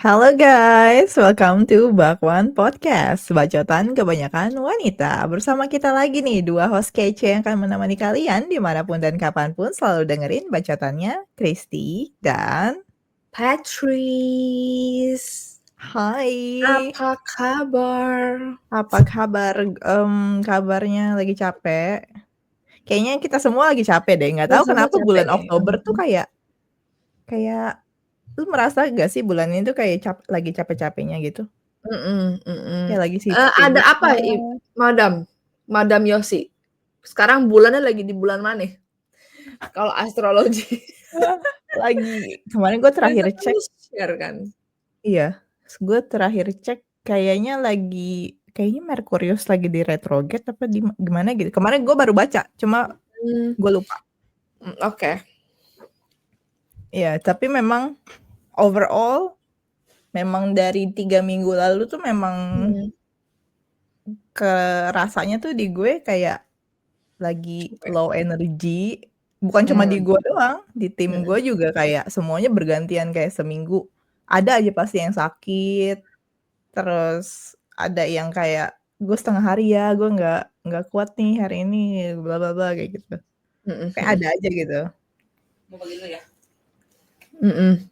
Halo guys, welcome to Bakwan Podcast, bacotan kebanyakan wanita. Bersama kita lagi nih, dua host kece yang akan menemani kalian dimanapun dan kapanpun selalu dengerin bacotannya, Christy dan Patrice, Hai. apa kabar? Apa kabar? Kabarnya lagi capek. Kayaknya kita semua lagi capek deh. Nggak Kita tahu semua kenapa capek bulan deh, Oktober tuh kayak lu merasa gak sih bulan ini tuh kayak lagi capek-capeknya gitu? Kayak lagi sibuk kayak Ada gitu. apa Madam Yosi? Sekarang bulannya lagi di bulan mana? Kalau astrologi. Lagi kemarin gue terakhir Bisa cek, kamu share kan? iya, gue terakhir cek kayaknya Merkurius lagi di retrograde apa gimana gitu. Kemarin gue baru baca, cuma Mmm, gue lupa. oke. Iya, tapi memang overall memang dari 3 minggu lalu tuh memang Mhm, kerasanya tuh di gue kayak lagi oke. low energy, bukan cuma di Mmm, gue doang, di tim mhm. gue juga kayak semuanya bergantian kayak seminggu. Ada aja pasti yang sakit, terus ada yang kayak, "Gue setengah hari ya, gue nggak kuat nih hari ini," bla bla bla, kayak gitu. Mhm Kayak mhm. ada aja gitu. Mau bagi dulu ya? Mhm,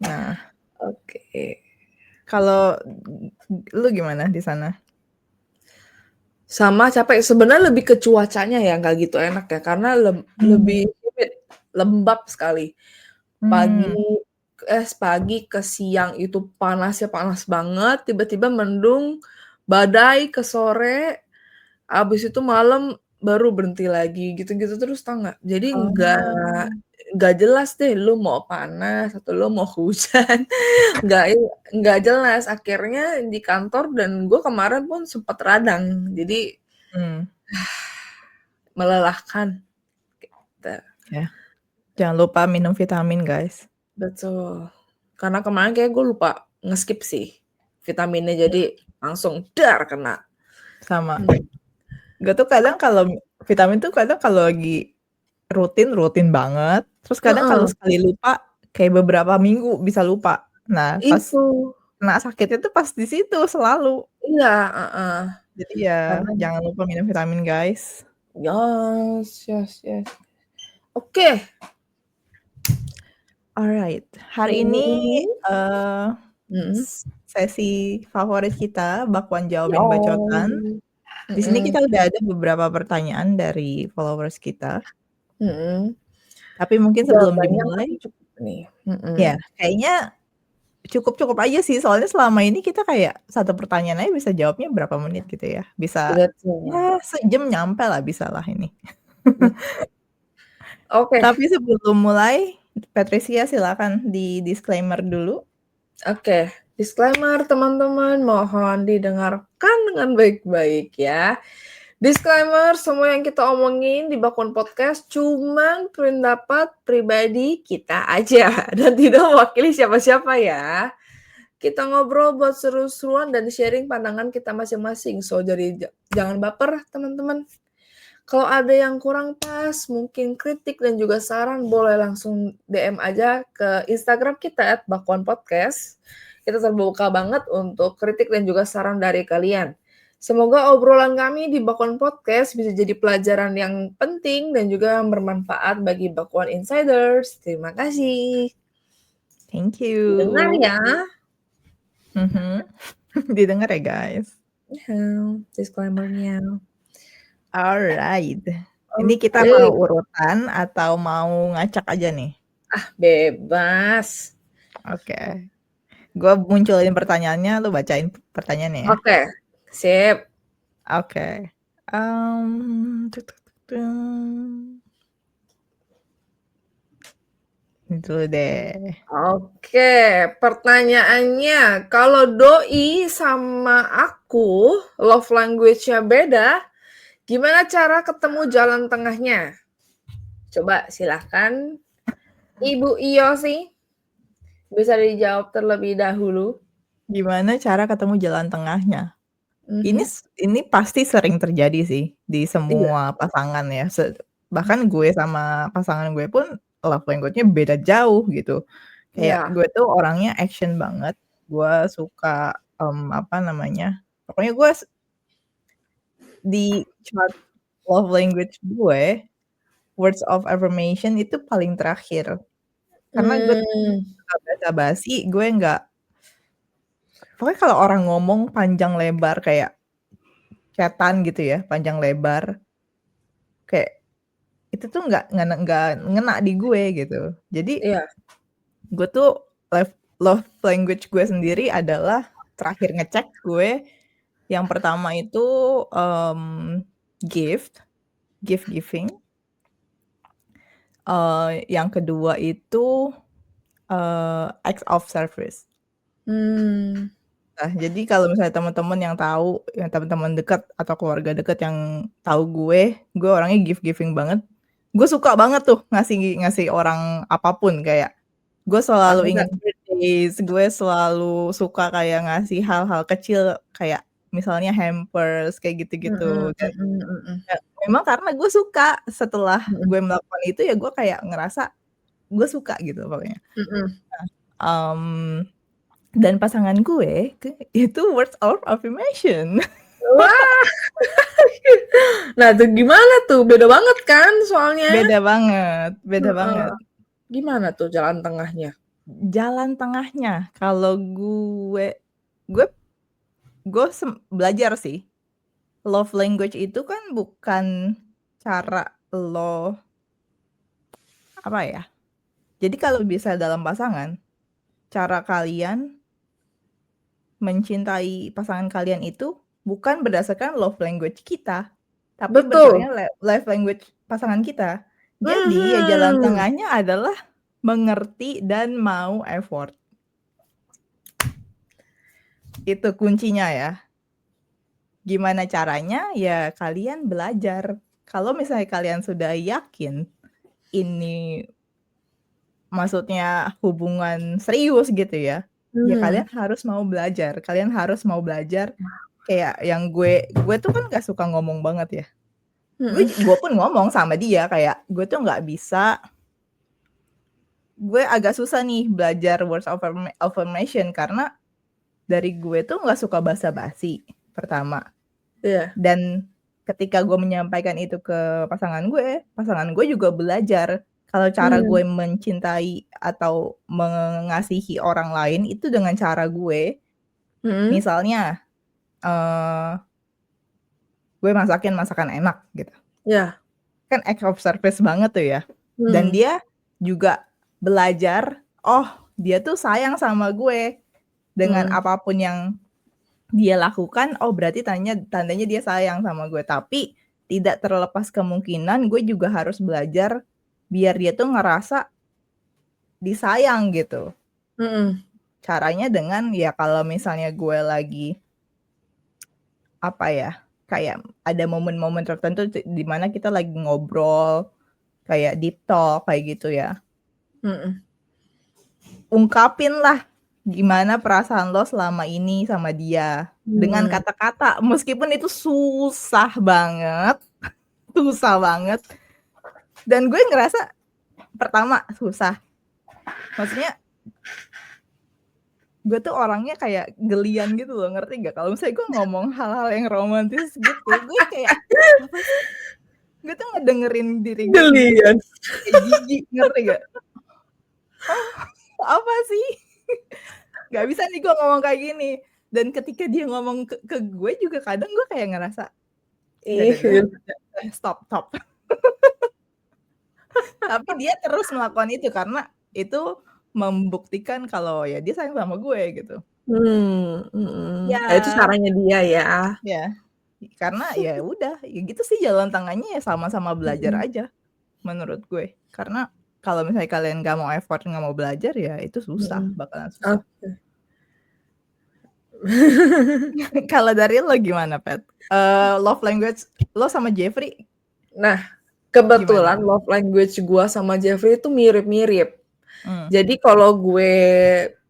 Nah, oke. kalau lu gimana di sana? Sama capek, sebenarnya lebih ke cuacanya ya, nggak gitu enak ya, karena Mmm. lebih humid, lembab sekali. Mmm. Pagi ke siang itu panasnya panas banget, tiba-tiba mendung, badai ke sore, habis itu malam baru berhenti lagi, gitu-gitu terus tau nggak? Jadi Oh. nggak jelas deh lu mau panas atau lu mau hujan, nggak i nggak jelas. Akhirnya di kantor dan gue kemarin pun sempet radang, jadi Mmm, melelahkan, gitu. ya. Jangan lupa minum vitamin, guys. Betul. Karena kemarin kayaknya gue lupa nge-skip sih vitaminnya, jadi langsung dar kena. Sama. Mhm. Gue tuh kadang kalau vitamin tuh kadang kalau lagi rutin banget, terus kadang kalau Heeh, sekali lupa, kayak beberapa minggu bisa lupa. Nah, pas itu. kena sakitnya tuh pas di situ selalu. Iya, heeh. Jadi ya Karena jangan lupa minum vitamin, guys. yes yes yes. Oke, Alright, hari minggu ini, ini eee, mhm, sesi favorit kita, bakwan jawabin bacotan. yay, Di sini mhm kita udah ada beberapa pertanyaan dari followers kita, mhm. tapi mungkin sebelum Jawabannya dimulai, masih cukup nih, ya kayaknya cukup-cukup aja sih, soalnya selama ini kita kayak satu pertanyaan aja bisa jawabnya berapa menit gitu ya. Bisa, betul ya sejam nyampe lah, bisalah ini. betul. Oke Tapi sebelum mulai, Patricia silakan di-disclaimer dulu. oke, disclaimer teman-teman, mohon didengarkan dengan baik-baik ya. Disclaimer, semua yang kita omongin di Bakwan Podcast cuman pendapat pribadi kita aja dan tidak mewakili siapa-siapa ya. Kita ngobrol buat seru-seruan dan sharing pandangan kita masing-masing. So, jadi jangan baper, teman-teman. Kalau ada yang kurang pas, mungkin kritik dan juga saran, boleh langsung DM aja ke Instagram kita @bakwanpodcast. Kita terbuka banget untuk kritik dan juga saran dari kalian. Semoga obrolan kami di Bakwan Podcast bisa jadi pelajaran yang penting dan juga bermanfaat bagi Bakwan Insiders. Terima kasih. Thank Dengar you. ya. Mhm. Didengar ya, guys. Disclaimer-nya. Alright. Ini kita Oke. mau urutan atau mau ngacak aja nih? Bebas. Oke. Gua munculin pertanyaannya, lu bacain pertanyaannya ya? Oke, sip. Oke. Tuk tuk tuk tung. Ini dulu deh. Oke, pertanyaannya, kalau doi sama aku love language-nya beda, gimana cara ketemu jalan tengahnya? Coba silahkan Ibu Iyo sih, bisa dijawab terlebih dahulu. Gimana cara ketemu jalan tengahnya? Ini Mhm. ini pasti sering terjadi sih di Iya. semua pasangan ya, bahkan gue sama pasangan gue pun love language-nya beda jauh gitu. Kayak Iya. gue tuh orangnya action banget, gue suka, apa namanya, pokoknya gue di chart love language gue, words of affirmation itu paling terakhir. Karena gue Mmm. suka basa-basi, gue nggak pokoknya kalau orang ngomong panjang lebar kayak chat-an gitu ya, panjang lebar, kayak itu tuh nggak ngena di gue gitu. Jadi Iya. gue tuh love language gue sendiri adalah terakhir ngecek gue, yang pertama itu, gift giving, yang kedua itu, acts of service. Mmm. Nah, jadi kalau misalnya teman-teman yang tahu, yang teman-teman dekat atau keluarga dekat yang tahu gue orangnya giving banget. Gue suka banget tuh ngasih ngasih orang apapun, kayak gue selalu Ada. inget birthdays, gue selalu suka kayak ngasih hal-hal kecil kayak misalnya hampers kayak gitu-gitu. Mhm Dan mhm mhm. ya memang karena gue suka, setelah Mhm gue melakukan itu ya gue kayak ngerasa gue suka gitu pokoknya. mhm. Mmm, dan pasangan gue itu words of affirmation. Wah. Nah, tuh gimana tuh? Beda banget kan soalnya? Beda banget beda Heeh. banget. Gimana tuh jalan tengahnya? Jalan tengahnya kalau gue belajar sih, love language itu kan bukan cara lo apa ya, jadi kalau bisa dalam pasangan, cara kalian mencintai pasangan kalian itu bukan berdasarkan love language kita, tapi Betul. berdasarkan love language pasangan kita. Jadi ya jalan Mhm. tengahnya adalah mengerti dan mau effort. Itu kuncinya ya. Gimana caranya? Ya kalian belajar. Kalau misalnya kalian sudah yakin ini maksudnya hubungan serius gitu ya, ya Mhm. kalian harus mau belajar. Kalian harus mau belajar kayak yang gue tuh kan nggak suka ngomong banget ya. Mhm. Gue pun ngomong sama dia kayak, gue tuh nggak bisa gue agak susah nih belajar words of affirmation karena dari gue tuh nggak suka basa-basi, pertama. Iya. Dan ketika gue menyampaikan itu ke pasangan gue juga belajar kalau cara Mmm. gue mencintai atau mengasihi orang lain itu dengan cara gue. Mhm. Misalnya, eee, gue masakin masakan enak gitu, Iya. kan act of service banget tuh ya. Dan Mmm. dia juga belajar, oh dia tuh sayang sama gue dengan Mhm. apapun yang dia lakukan, oh berarti tandanya dia sayang sama gue, tapi tidak terlepas kemungkinan gue juga harus belajar biar dia tuh ngerasa disayang gitu. Mhm. Caranya dengan ya kalau misalnya gue lagi, apa ya, kayak ada momen-momen tertentu di mana kita lagi ngobrol, kayak deep talk kayak gitu ya. Mhm. Ungkapinlah gimana perasaan lo selama ini sama dia, dengan Mmm. kata-kata meskipun itu susah banget, dan gue ngerasa pertama susah, maksudnya gue tuh orangnya kayak gelian gitu loh, ngerti nggak? Kalau misalnya gue ngomong hal-hal yang romantis gitu, gue kayak, "Apa sih?" Gue tuh ngedengerin diri gue sendiri Gelian. kayak jijik, ngerti nggak? "Oh, apa sih?" Nggak bisa nih gue ngomong kayak gini, dan ketika dia ngomong ke gue juga kadang gue kayak ngerasa, "Udah Ih, udah gitu. udah, stop stop." Tapi dia terus melakukan itu karena itu membuktikan kalau ya dia sayang sama gue gitu. Mhm. Ya itu Ya, caranya dia ya. ya, karena ya udah, ya gitu sih jalan tengahnya ya sama-sama belajar Mhm. aja menurut gue. Karena kalau misalnya kalian nggak mau effort, nggak mau belajar ya itu susah, Mhm. bakalan susah. Oke. Kalau dari lo gimana, Pet? Love language lo sama Jeffrey Nah, gimana? kebetulan love language gua sama Jeffrey itu mirip-mirip. Mmm, Jadi kalau gue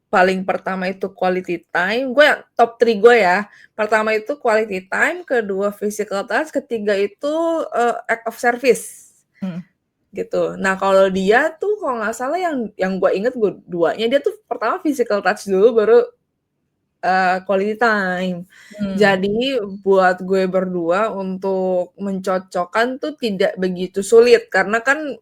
paling pertama itu quality time, gue top 3 gue ya. Pertama itu quality time, kedua physical touch, ketiga itu, act of service, mhm, gitu. Nah, kalau dia tuh kalau nggak salah yang gue inget duanya dia tuh pertama physical touch dulu baru quality time. Hmm. Jadi buat gue berdua untuk mencocokkan tuh tidak begitu sulit karena kan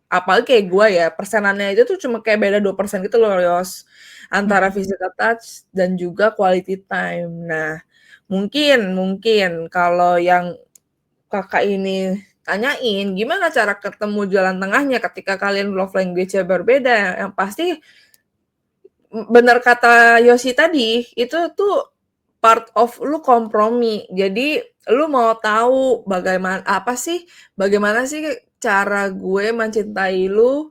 apalagi kayak gue ya persenannya itu tuh cuma kayak beda 2% gitu loh Yos antara physical touch dan juga quality time. Nah mungkin kalau yang kakak ini tanyain gimana cara ketemu jalan tengahnya ketika kalian love language-nya berbeda, yang pasti benar kata Yosi tadi itu tuh part of lu kompromi. Jadi lu mau tahu bagaimana sih cara gue mencintai lu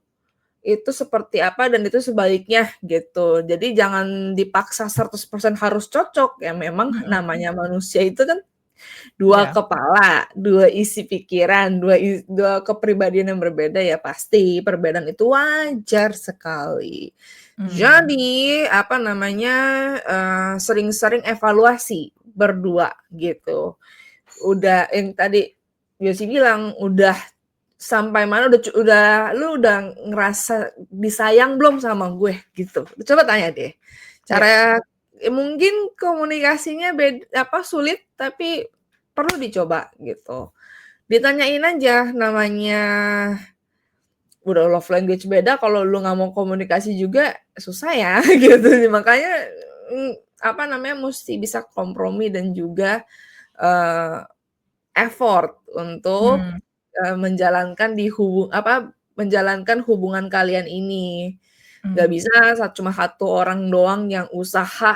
itu seperti apa dan itu sebaliknya gitu. Jadi jangan dipaksa 100% harus cocok ya, memang namanya manusia itu kan dua Ya. kepala, dua isi pikiran, dua kepribadian yang berbeda ya pasti perbedaan itu wajar sekali. Jadi sering-sering evaluasi berdua gitu. Udah yang tadi Yosi bilang udah sampai mana lu udah ngerasa disayang belum sama gue gitu. Coba tanya deh. Cara mungkin komunikasinya sulit tapi perlu dicoba gitu. Ditanyain aja namanya udah love language beda kalau lu nggak mau komunikasi juga susah ya gitu. Makanya mesti bisa kompromi dan juga effort untuk menjalankan menjalankan hubungan kalian ini. Nggak bisa cuma satu orang doang yang usaha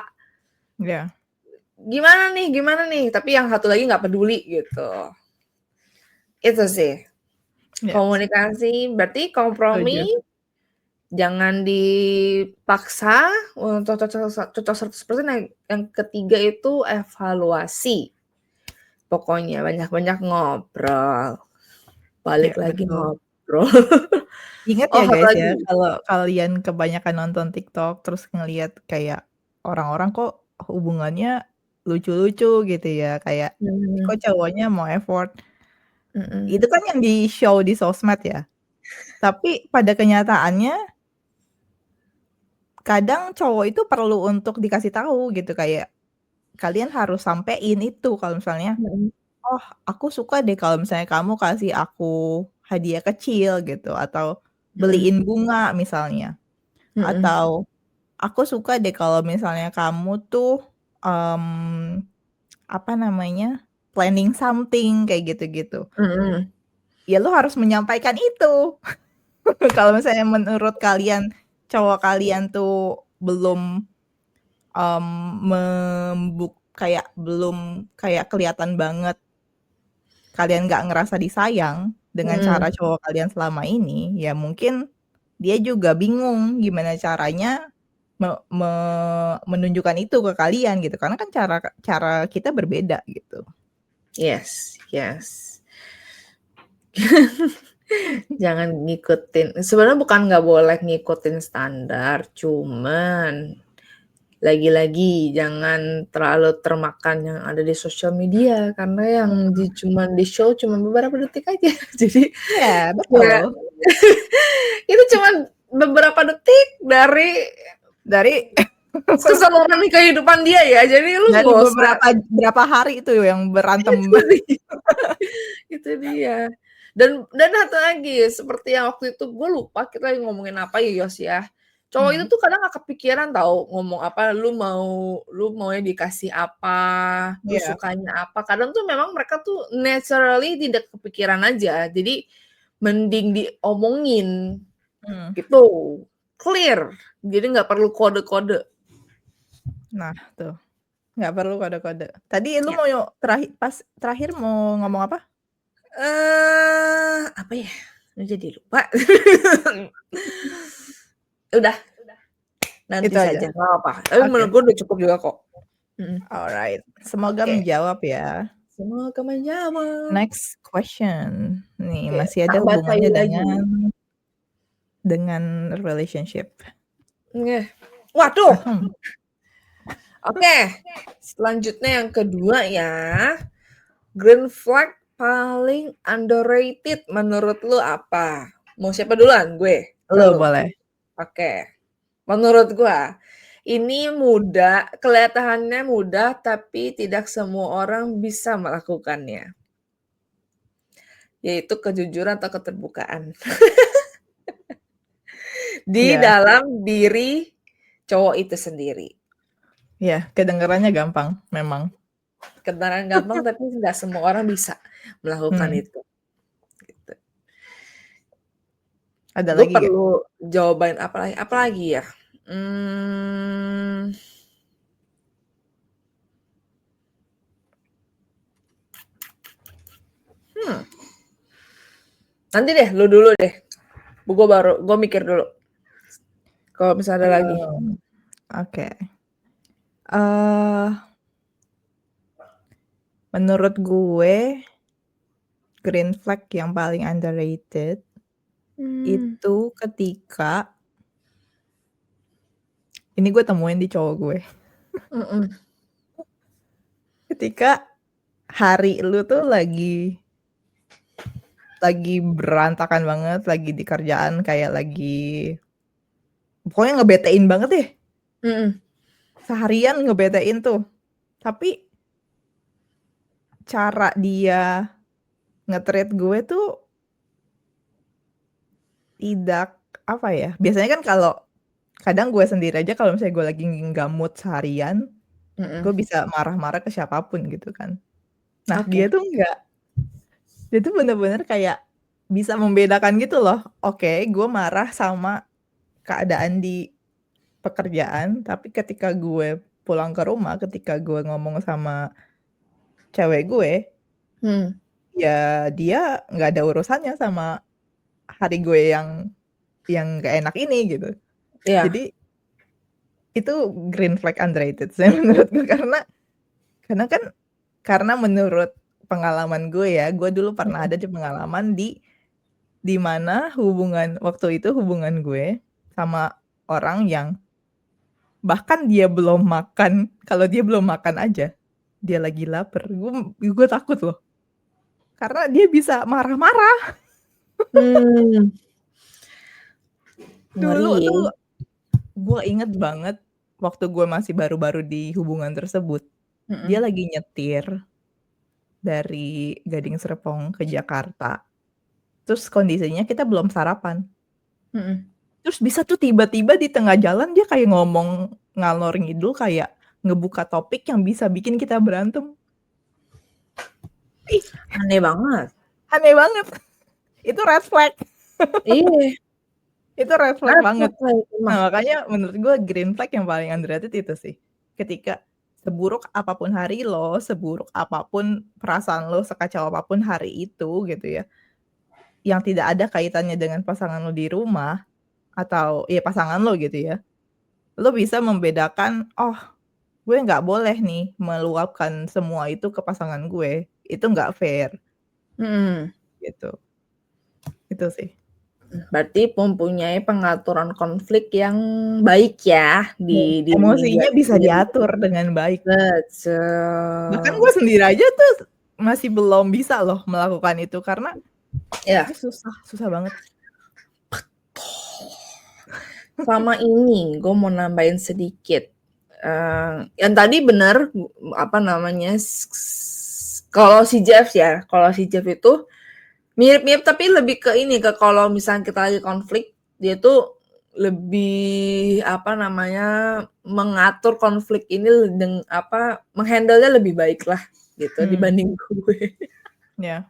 Ya. gimana nih, tapi yang satu lagi nggak peduli gitu. Itu sih. Ya. Komunikasi berarti kompromi, Setuju. jangan dipaksa untuk cocok 100%. Yang ketiga itu evaluasi. Pokoknya banyak-banyak ngobrol. Ya, Balik lagi betul. ngobrol. Ingat Oh, ya satu guys lagi. ya, kalau kalian kebanyakan nonton TikTok terus ngelihat kayak orang-orang kok hubungannya lucu-lucu gitu ya, kayak kok cowoknya mau effort, itu kan yang di-show di sosmed ya. Tapi pada kenyataannya kadang cowok itu perlu untuk dikasih tahu gitu, kayak kalian harus sampein itu kalau misalnya, Mhm. "Oh, aku suka deh kalau misalnya kamu kasih aku hadiah kecil," gitu, atau Mhm. beliin bunga misalnya, Mhm. atau, "Aku suka deh kalau misalnya kamu tuh, mmm, apa namanya, planning something," kayak gitu-gitu. Mhm. Ya lu harus menyampaikan itu. Kalau misalnya menurut kalian, cowok kalian tuh belum, kayak belum kayak kelihatan banget kalian nggak ngerasa disayang dengan cara Mhm. cowok kalian selama ini, ya mungkin dia juga bingung gimana caranya me menunjukkan itu ke kalian gitu, karena kan cara cara kita berbeda gitu. Yes, yes. Jangan ngikutin sebenarnya bukan nggak boleh ngikutin standar, cuman lagi-lagi jangan terlalu termakan yang ada di sosial media, karena yang cuman di-show cuma beberapa detik aja. Jadi Iya, ya betul. itu cuman beberapa detik dari Dari keseluruhan kehidupan dia ya, jadi lu dari nggak usah berapa hari itu yang berantem. itu dia itu dia. Dan satu lagi, seperti yang waktu itu gue lupa kita lagi ngomongin apa ya, Yos, ya. Cowok itu Mmm, tuh kadang nggak kepikiran tahu ngomong apa, lu maunya dikasih apa, lu iya, sukanya apa. Kadang tuh memang mereka tuh naturally tidak kepikiran aja. Jadi mending diomongin mmm. gitu, clear. Jadi nggak perlu kode-kode. Nah tuh, nggak perlu kode-kode. Tadi lu Ya. mau pas terakhir mau ngomong apa? Apa ya? Jadi lupa. Udah, nanti Itu aja? saja, nggak apa-apa. Tapi Oke, menurut gue udah cukup juga kok. Mhm. alright. Semoga Oke, menjawab ya. semoga menjawab. Next question. Nih, Oke, masih tak ada bacain hubungannya lagi. dengan relationship. Nge waduh! Mhm. Oke, selanjutnya yang kedua ya. Green flag paling underrated menurut lu apa? Mau siapa duluan? Gue? Lu Lu? boleh. Oke. Menurut gua, Ini mudah, kelihatannya mudah, tapi tidak semua orang bisa melakukannya. Yaitu kejujuran atau keterbukaan. Di Iya. dalam diri cowok itu sendiri. Iya, kedengarannya gampang memang. Kedengaran gampang, tapi nggak semua orang bisa melakukan itu. Gitu. Ada Gue lagi nggak? perlu jawaban apa lagi ya? Hmm, nanti deh, lu dulu deh. Gue mikir dulu. Kalau misalnya ada lagi. Oke. Menurut gue, green flag yang paling underrated itu ketika ini gue temuin di cowok gue. Mhm. Ketika hari lu tuh lagi berantakan banget, lagi di kerjaan kayak lagi pokoknya ngebetein banget deh. Mhm. Seharian ngebetein tuh. Tapi cara dia nge-treat gue tuh tidak apa ya, biasanya kan kalau kadang gue sendiri aja kalau misalnya gue lagi nggak mood seharian, gue Mhm. bisa marah-marah ke siapapun gitu kan. Nah, dia Oke. tuh enggak. Dia tuh bener-bener kayak bisa membedakan gitu loh. Oke, gue marah sama keadaan di pekerjaan, tapi ketika gue pulang ke rumah, ketika gue ngomong sama cewek gue, Hmm. ya dia nggak ada urusannya sama hari gue yang nggak enak ini gitu. Iya. Jadi itu green flag underrated sih menurut gue karena menurut pengalaman gue ya, gue dulu pernah Mhm. ada di pengalaman di mana waktu itu hubungan gue sama orang yang bahkan dia belum makan, kalau dia belum makan aja, dia lagi lapar, gue takut loh. Karena dia bisa marah-marah. Hmm. Ngeri Dulu ya. tuh gue inget banget waktu gue masih baru-baru di hubungan tersebut, dia Mhm. lagi nyetir dari Gading Serpong ke Jakarta, terus kondisinya kita belum sarapan. Mhm. Terus bisa tuh tiba-tiba di tengah jalan dia kayak ngomong ngalor ngidul, kayak ngebuka topik yang bisa bikin kita berantem. Ih, Aneh banget. aneh banget. Itu red flag. Iya. Itu red flag Red banget. flag lah itu mah. Nah, makanya menurut gue green flag yang paling underrated itu sih. Ketika seburuk apapun hari lo, seburuk apapun perasaan lo, sekacau apapun hari itu gitu ya, yang tidak ada kaitannya dengan pasangan lo di rumah atau ya pasangan lo gitu ya, lo bisa membedakan, "Oh, gue nggak boleh nih meluapkan semua itu ke pasangan gue, itu nggak fair," Mhm. gitu. Itu sih. Berarti mempunyai pengaturan konflik yang baik ya di diri dia Emosinya bisa sendiri. diatur dengan baik. Bahkan Betul. gue sendiri aja tuh masih belum bisa loh melakukan itu karena Ya. itu susah, susah banget. Sama ini, gue mau nambahin sedikit. Yang tadi bener, apa namanya, kalau si Jeff itu mirip-mirip tapi lebih ke ini, ke kalau misalnya kita lagi konflik, dia tuh lebih apa namanya, mengatur konflik ini menghandle-nya lebih baik lah gitu dibanding gue. Ya,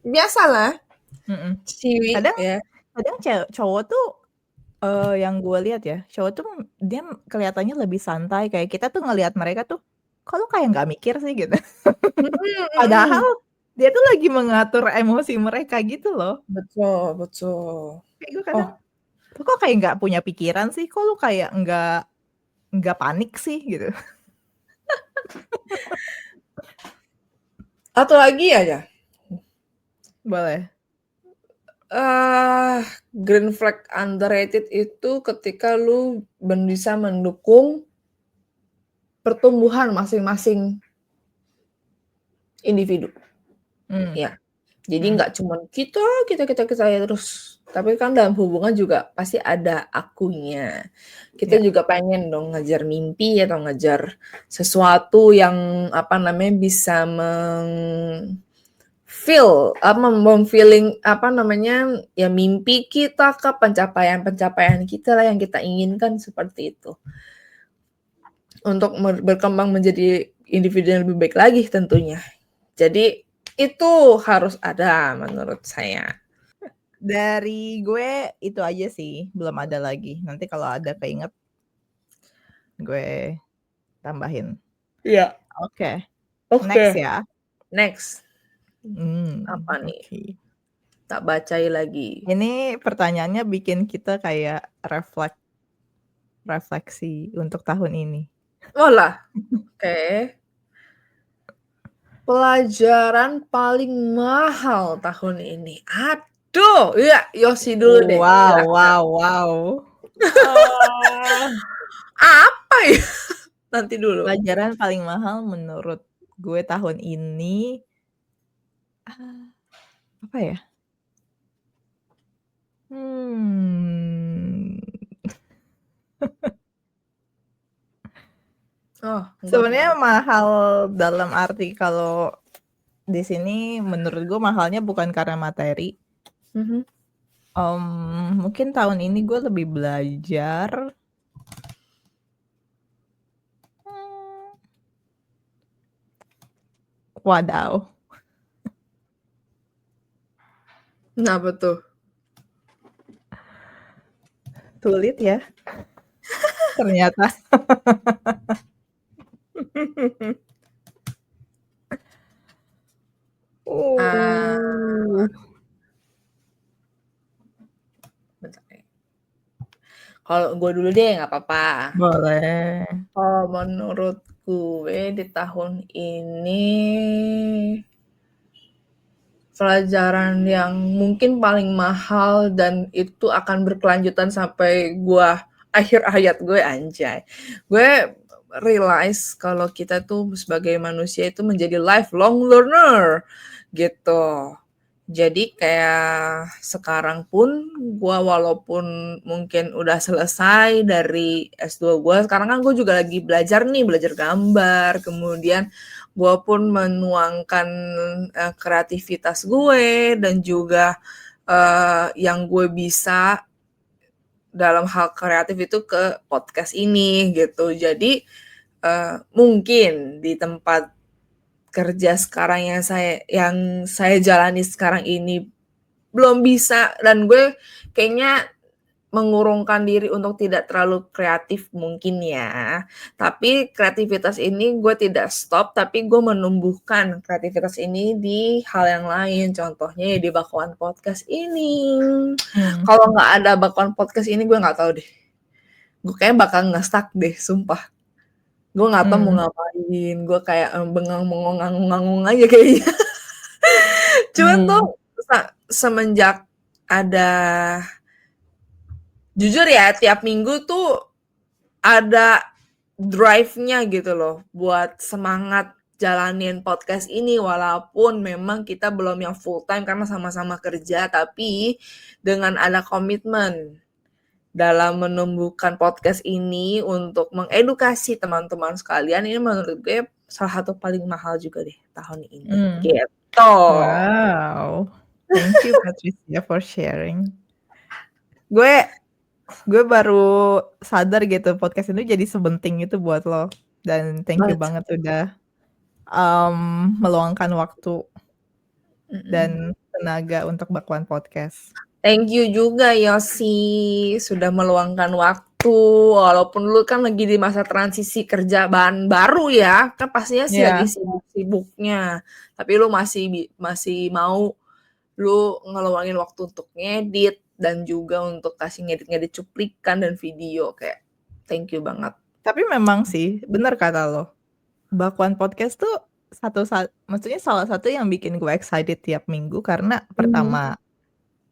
Biasalah, mhm. ciwi Kadang ya. kadang cowok tuh, yang gue lihat ya, cowok tuh dia kelihatannya lebih santai, kayak kita tuh ngelihat mereka tuh, "Kok lu kayak nggak mikir sih?" Gitu. Mhm. Padahal Mhm. dia tuh lagi mengatur emosi mereka gitu loh. Betul betul. Kayak gue Oh, kadang, "Lu kok kayak nggak punya pikiran sih? Kok lu kayak nggak panik sih?" Gitu. satu lagi aja. Boleh. Green flag underrated itu ketika lu bisa mendukung pertumbuhan masing-masing individu, Mmm, ya. Jadi Hmm. nggak cuman kita ya terus. Tapi kan dalam hubungan juga pasti ada akunya. Kita Ya. juga pengen dong ngejar mimpi atau ngejar sesuatu yang apa namanya bisa feeling apa namanya ya mimpi kita ke pencapaian-pencapaian kita lah yang kita inginkan seperti itu. Untuk berkembang menjadi individu yang lebih baik lagi tentunya. Jadi itu harus ada menurut saya. Dari gue itu aja sih, belum ada lagi. Nanti kalau ada keinget gue tambahin. Iya. Oke. Next Oke. ya. Next. Apa nih? Oke. Tak bacai lagi. Ini pertanyaannya bikin kita kayak refleksi untuk tahun ini. Olah. Oke. Pelajaran paling mahal tahun ini. Aduh, iya Yosi dulu deh. Wow, Silakan. wow, wow. Apa ya? Nanti dulu. Pelajaran paling mahal menurut gue tahun ini apa ya? Oh, Sebenarnya enggak. mahal dalam arti kalau di sini menurut gue mahalnya bukan karena materi. Mhm. Mungkin tahun ini gue lebih belajar wadaw. Kenapa tuh? Sulit ya. Ternyata. Bentar ya. Kalau gue dulu deh nggak apa-apa. Boleh. Kalau menurut gue di tahun ini pelajaran yang mungkin paling mahal dan itu akan berkelanjutan sampai gue akhir hayat gue anjay. Gue realize kalau kita tuh sebagai manusia itu menjadi lifelong learner gitu. Jadi kayak sekarang pun gue walaupun mungkin udah selesai dari S2 gue, sekarang kan gue juga lagi belajar gambar, kemudian gue pun menuangkan kreativitas gue dan juga yang gue bisa dalam hal kreatif itu ke podcast ini gitu. Jadi mungkin di tempat kerja sekarang yang saya jalani sekarang ini belum bisa dan gue kayaknya mengurungkan diri untuk tidak terlalu kreatif mungkin ya. Tapi kreativitas ini gue tidak stop, tapi gue menumbuhkan kreativitas ini di hal yang lain. Contohnya ya di Bakwan Podcast ini. Kalau nggak ada Bakwan Podcast ini gue nggak tahu deh. Gue kayaknya bakal nge-stuck deh, sumpah. Gue nggak tahu mau ngapain. Gue kayak bengong-bengong aja kayaknya. Cuman tuh semenjak ada jujur ya tiap minggu tuh ada drive-nya gitu loh buat semangat jalanin podcast ini walaupun memang kita belum yang full time karena sama-sama kerja tapi dengan ada komitmen dalam menumbuhkan podcast ini untuk mengedukasi teman-teman sekalian ini menurut gue salah satu paling mahal juga deh tahun ini gitu. Wow. Thank you Patricia for sharing. Gue baru sadar gitu podcast ini jadi sepenting itu buat lo dan thank you banget udah meluangkan waktu dan tenaga untuk Bakwan Podcast. Thank you juga Yosi sudah meluangkan waktu walaupun lu kan lagi di masa transisi kerjaan baru ya kan pastinya sih lagi sibuk-sibuknya tapi lu masih mau lu ngeluangin waktu untuk ngedit dan juga untuk kasih ngedit-ngedit cuplikan dan video kayak thank you banget. Tapi memang sih bener kata lo Bakwan Podcast tuh maksudnya salah satu yang bikin gue excited tiap minggu karena pertama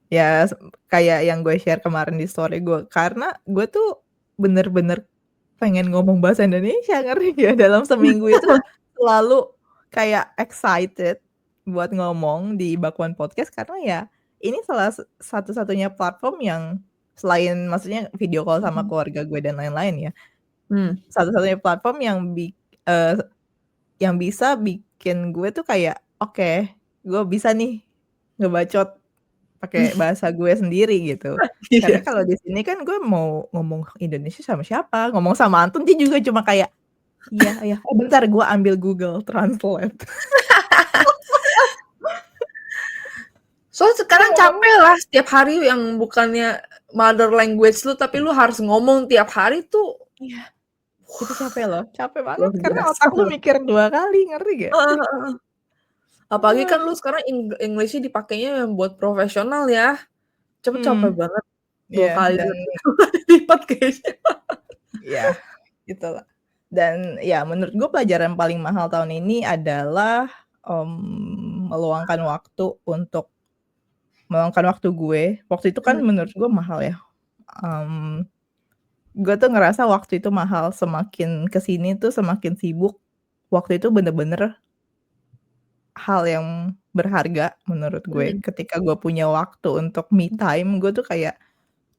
ya kayak yang gue share kemarin di story gue karena gue tuh bener-bener pengen ngomong bahasa Indonesia ngerti ya dalam seminggu itu selalu kayak excited buat ngomong di Bakwan Podcast karena ya ini salah satu-satunya platform yang selain maksudnya video call sama Mhm. keluarga gue dan lain-lain ya, Mmm. satu-satunya platform eee, yang bisa bikin gue tuh kayak, "Oke, gue bisa nih ngebacot pakai bahasa gue sendiri," gitu. Karena Iya. kalau di sini kan gue mau ngomong Indonesia sama siapa, ngomong sama antum dia juga cuma kayak, "Iya iya, oh bentar gue ambil Google Translate." Soalnya Kan sekarang ngomongnya capek lah setiap hari yang bukannya mother language lu, tapi lu harus ngomong tiap hari tuh iya, itu capek banget luar karena biasa. otak lu mikir 2 kali, ngerti gak? Heeh heeh. Apalagi kan Wah, lu sekarang English-nya dipakainya yang buat profesional ya. Cepet capek mhm, banget 2 iya kali dan lipat kayaknya. ya gitulah. Dan ya menurut gue pelajaran paling mahal tahun ini adalah, meluangkan waktu untuk meluangkan waktu gue. Waktu itu kan Mmm, menurut gue mahal ya, mmm, gue tuh ngerasa waktu itu mahal, semakin ke sini tuh semakin sibuk, waktu itu bener-bener hal yang berharga menurut gue. mhm, Ketika gue punya waktu untuk me time, gue tuh kayak,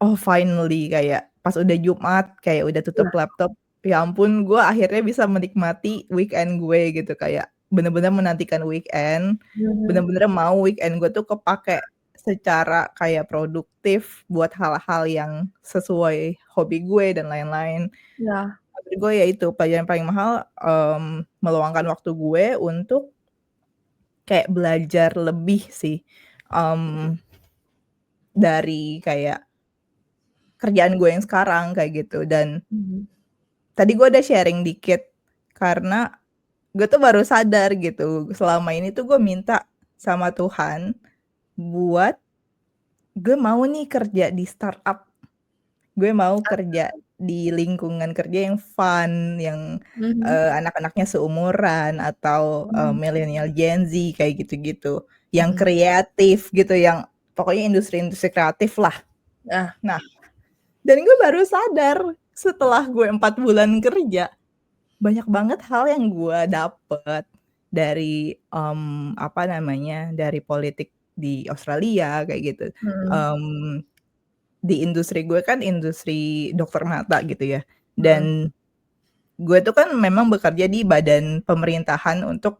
"Oh finally," kayak pas udah Jumat, kayak udah tutup iya, laptop, ya ampun gue akhirnya bisa menikmati weekend gue gitu, kayak bener-bener menantikan weekend, mhm, bener-bener mau weekend gue tuh kepake secara kayak produktif buat hal-hal yang sesuai hobi gue dan lain-lain. iya, Menurut gue ya itu pelajaran paling mahal, meluangkan waktu gue untuk kayak belajar lebih sih, mmm, dari kayak kerjaan gue yang sekarang kayak gitu dan mhm, tadi gue udah sharing dikit, karena gue tuh baru sadar gitu, selama ini tuh gue minta sama Tuhan buat gue mau nih kerja di startup, gue mau kerja di lingkungan kerja yang fun, yang, mhm, anak-anaknya seumuran atau, mhm, milenial Gen Z kayak gitu-gitu, yang mhm, kreatif gitu, yang pokoknya industri-industri kreatif lah. nah, Nah, dan gue baru sadar setelah gue 4 bulan kerja, banyak banget hal yang gue dapet dari, apa namanya, dari politik di Australia kayak gitu, mhm, mmm, di industri gue kan industri dokter mata gitu ya, mhm, dan gue tuh kan memang bekerja di badan pemerintahan untuk,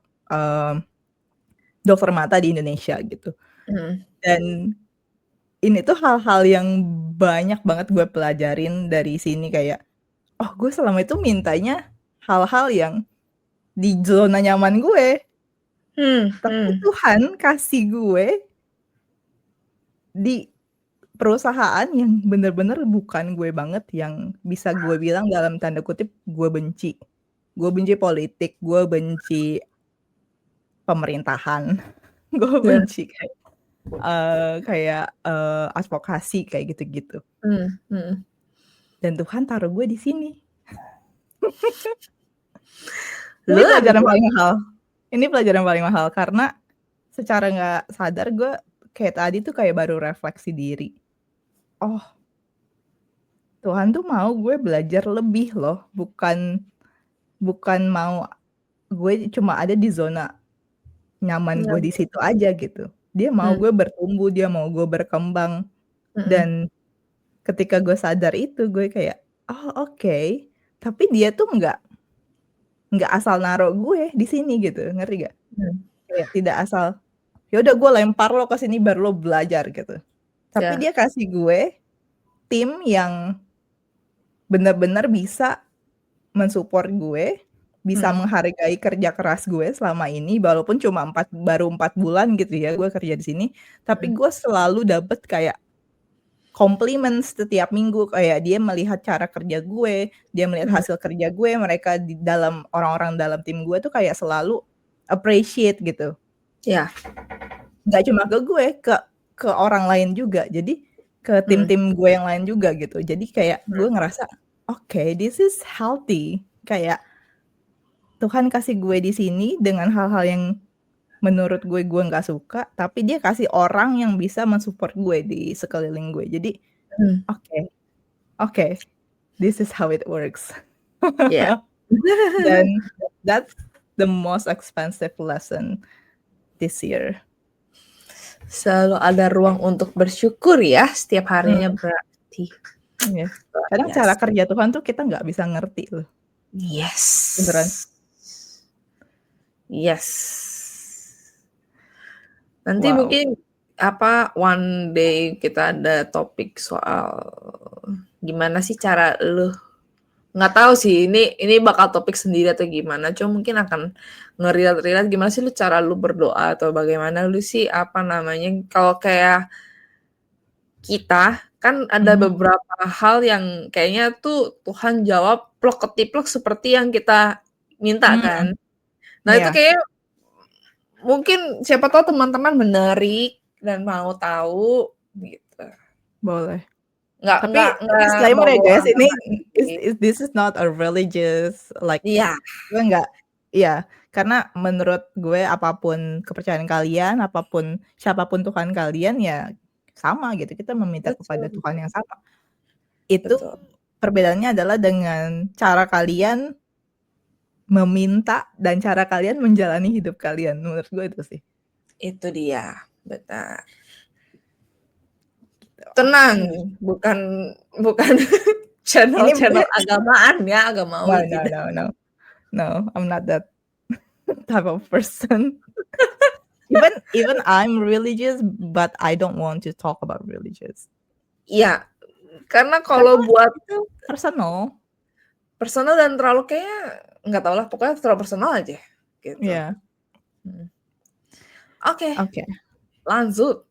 dokter mata di Indonesia gitu. mhm, Dan ini tuh hal-hal yang banyak banget gue pelajarin dari sini kayak, oh gue selama itu mintanya hal-hal yang di zona nyaman gue, mmm, tapi mhm, Tuhan kasih gue di perusahaan yang bener-bener bukan gue banget, yang bisa gue bilang dalam tanda kutip, "Gue benci." Gue benci politik, gue benci pemerintahan, gue iya, benci advokasi kayak gitu-gitu. mhm, mhm. Dan Tuhan taruh gue di sini. Ini Luar pelajaran biasa, paling mahal ini pelajaran paling mahal karena secara nggak sadar gue kayak tadi tuh kayak baru refleksi diri, "Oh, Tuhan tuh mau gue belajar lebih loh, bukan bukan mau gue cuma ada di zona nyaman iya, gue di situ aja," gitu. Dia mau mmm, gue bertumbuh, dia mau gue berkembang, mhm, dan ketika gue sadar itu gue kayak, "Oh oke," tapi dia tuh nggak asal naruh gue di sini gitu, ngerti nggak? mhm, Kayak tidak asal, "Ya udah gue lempar lo ke sini biar lo belajar," gitu. Tapi iya, dia kasih gue tim yang bener-bener bisa men-support gue, bisa mhm, menghargai kerja keras gue selama ini walaupun cuma baru 4 bulan gitu ya gue kerja di sini, tapi mhm, gue selalu dapet kayak komplimen setiap minggu, kayak dia melihat cara kerja gue, dia melihat mhm, hasil kerja gue, mereka di dalam orang-orang dalam tim gue tuh kayak selalu appreciate gitu. iya, Nggak cuma ke gue, ke orang lain juga. Jadi, ke mhm, tim-tim gue yang lain juga gitu. Jadi kayak gue mhm, ngerasa, "Oke, this is healthy." Kayak Tuhan kasih gue di sini dengan hal-hal yang menurut gue nggak suka, tapi dia kasih orang yang bisa men-support gue di sekeliling gue. Jadi, mhm, oke oke, this is how it works. iya. Dan that's the most expensive lesson this year? Selalu ada ruang untuk bersyukur ya setiap harinya berarti. Yes. Kadang cara kerja Tuhan tuh kita nggak bisa ngerti loh. Yes. Beneran. Yes. Nanti mungkin one day kita ada topik soal gimana sih cara lu, nggak tahu sih ini bakal topik sendiri atau gimana, cuma mungkin akan ngerilat gimana sih lu cara lu berdoa atau bagaimana lu sih kalau kayak kita kan ada beberapa hal yang kayaknya tuh Tuhan jawab plok ketiplok seperti yang kita minta kan. Nah itu kayak mungkin siapa tahu teman-teman menarik dan mau tahu gitu. Boleh. Tapi disclaimer ya guys, this is not a religious gue nggak, karena menurut gue apapun kepercayaan kalian, apapun siapapun Tuhan kalian ya sama gitu, kita meminta kepada Tuhan yang sama. Itu perbedaannya adalah dengan cara kalian meminta dan cara kalian menjalani hidup kalian, menurut gue itu sih. Itu dia, betul. Tenang, bukan channel agamaan ya, agamawi. No, I'm not that type of person. even I'm religious, but I don't want to talk about religious. Iya, karena kalau buat itu personal dan terlalu kayak nggak tahu lah, pokoknya terlalu personal aja gitu. Iya. Oke. Lanjut.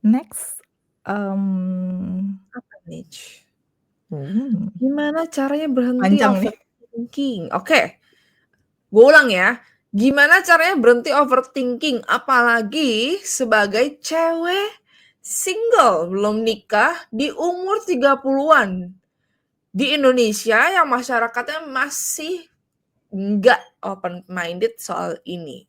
Next, apa nih? Gimana caranya berhenti overthinking? Oke. Gue ulang ya. Gimana caranya berhenti overthinking? Apalagi sebagai cewek single, belum nikah, di umur 30-an. Di Indonesia yang masyarakatnya masih nggak open-minded soal ini.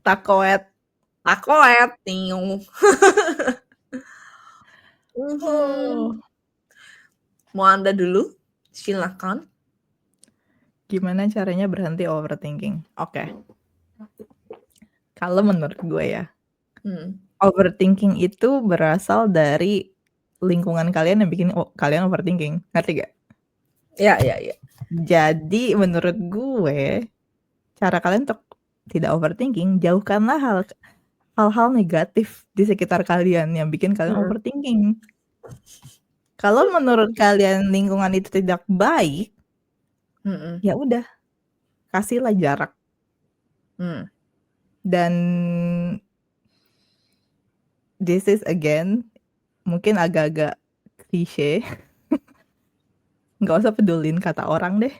Takoet. Mau Anda dulu? Silakan. Gimana caranya berhenti overthinking? Oke. Kalau menurut gue ya, overthinking itu berasal dari lingkungan kalian yang bikin kalian overthinking. Ngerti gak? Iya. Jadi menurut gue, cara kalian untuk tidak overthinking, jauhkanlah hal-hal negatif di sekitar kalian yang bikin kalian overthinking. Kalau menurut kalian lingkungan itu tidak baik, ya udah, kasihlah jarak. Dan this is again mungkin agak-agak klise. Nggak usah pedulin kata orang deh.